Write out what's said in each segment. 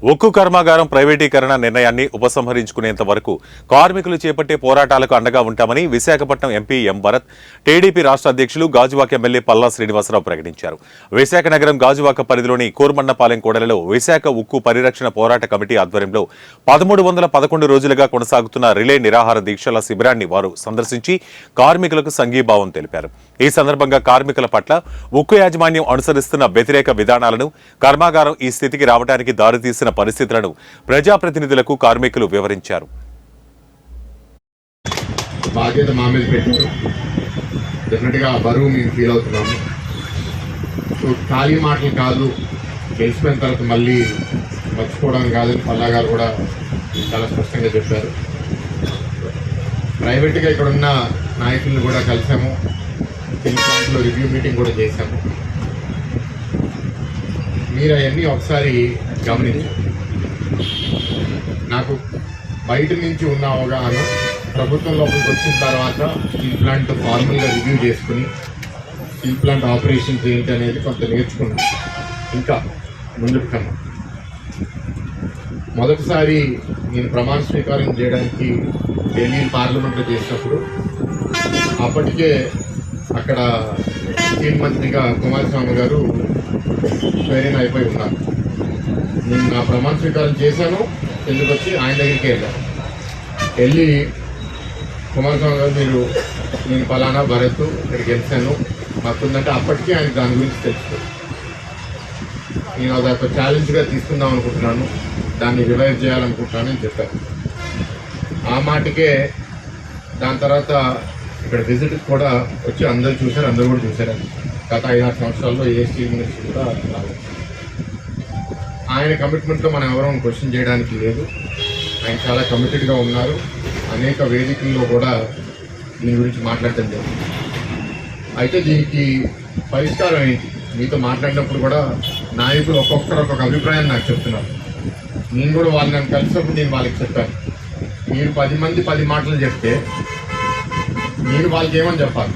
ఉక్కు కర్మాగారం ప్రైవేటీకరణ నిర్ణయాన్ని ఉపసంహరించుకునేంత వరకు కార్మికులు చేపట్టే పోరాటాలకు అండగా ఉంటామని విశాఖపట్నం ఎంపీ ఎం భరత్ టీడీపీ రాష్ట్ర అధ్యక్షులు గాజువాక ఎమ్మెల్యే పల్లా శ్రీనివాసరావు ప్రకటించారు. విశాఖ నగరం గాజువాక పరిధిలోని కూర్మన్నపాలెం కూడలిలో విశాఖ ఉక్కు పరిరక్షణ పోరాట కమిటీ ఆధ్వర్యంలో 1311 రోజులుగా కొనసాగుతున్న రిలే నిరాహార దీక్షల శిబిరాన్ని వారు సందర్శించి కార్మికులకు సంఘీభావం తెలిపారు. ఈ సందర్భంగా కార్మికుల పట్ల ఉక్కు యాజమాన్యం అనుసరిస్తున్న వ్యతిరేక విధానాలను, కర్మాగారం ఈ స్థితికి రావడానికి దారితీసిన పరిస్థితులను ప్రజాప్రతినిధులకు కార్మికులు వివరించారు. బాధ్యత మా మీద పెట్టారు. డెఫినెట్గా బరువు మేము ఫీల్ అవుతున్నాము. సో ఖాళీ మాటలు కాదు, గెలిచిపోయిన తర్వాత మళ్ళీ మర్చిపోవడం కాదు. పల్లా గారు కూడా చాలా స్పష్టంగా చెప్పారు. ప్రైవేట్గా ఇక్కడ ఉన్న నాయకులను కూడా కలిసాము. ప్లాంట్లో రివ్యూ మీటింగ్ కూడా చేశాము. మీరు అవన్నీ ఒకసారి గమనించారు. నాకు బయట నుంచి ఉన్న అవగాహన, ప్రభుత్వం లోపలికి వచ్చిన తర్వాత స్టీల్ ప్లాంట్ ఫార్మల్గా రివ్యూ చేసుకుని స్టీల్ ప్లాంట్ ఆపరేషన్స్ ఏంటి అనేది కొంత నేర్చుకున్నాం. ఇంకా ముందుకు కన్నా మొదటిసారి నేను ప్రమాణ స్వీకారం చేయడానికి ఢిల్లీ పార్లమెంట్లో చేసినప్పుడు అప్పటికే అక్కడ స్టీల్ మంత్రిగా కుమారస్వామి గారు స్వేరిన్ అయిపోయి ఉన్నారు. నేను నా ప్రమాణ స్వీకారం చేశాను. ఎందుకు వచ్చి ఆయన దగ్గరికి వెళ్ళి కుమారస్వామి గారు, నేను పలానా భరత్ ఇక్కడికి వెళ్తాను మాకుందంటే అప్పటికీ ఆయన దాని గురించి తెలుసు. నేను అదొక ఛాలెంజ్గా తీసుకుందాం అనుకుంటున్నాను, దాన్ని రివైవ్ చేయాలనుకుంటున్నాను అని చెప్పాను. ఆ మాటకే దాని తర్వాత ఇక్కడ విజిట్ కూడా వచ్చి అందరూ చూశారు, అందరూ కూడా చూశారు. గత 5-6 సంవత్సరాల్లో ఏ స్టీల్ మినిస్టర్ కూడా రాలేదు. ఆయన కమిట్మెంట్లో మనం ఎవరూ క్వశ్చన్ చేయడానికి లేదు. ఆయన చాలా కమిటెడ్గా ఉన్నారు. అనేక వేదికల్లో కూడా దీని గురించి మాట్లాడటం జరిగింది. అయితే దీనికి పరిష్కారం ఏంటి? మీతో మాట్లాడినప్పుడు కూడా నాయకులు ఒక్కొక్కరు ఒక్కొక్క అభిప్రాయం నాకు చెప్తున్నారు. నేను కూడా వాళ్ళని కలిసినప్పుడు నేను వాళ్ళకి చెప్పాను, మీరు 10 మంది 10 మాటలు చెప్తే నేను వాళ్ళకి ఏమని చెప్పాలి.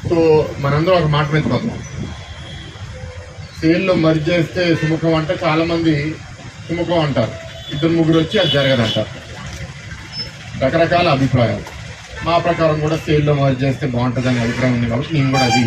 సో మనందరం ఒక మాట మీద పోతాం. సేల్లో మర్జ్ చేస్తే సుముఖం అంటే చాలామంది సుముఖం అంటారు, 2-3 వచ్చి అది జరగదంటారు. రకరకాల అభిప్రాయాలు. మా ప్రకారం కూడా సేల్లో మర్జ్ చేస్తే బాగుంటుందనే అభిప్రాయం ఉంది కాబట్టి నేను కూడా అది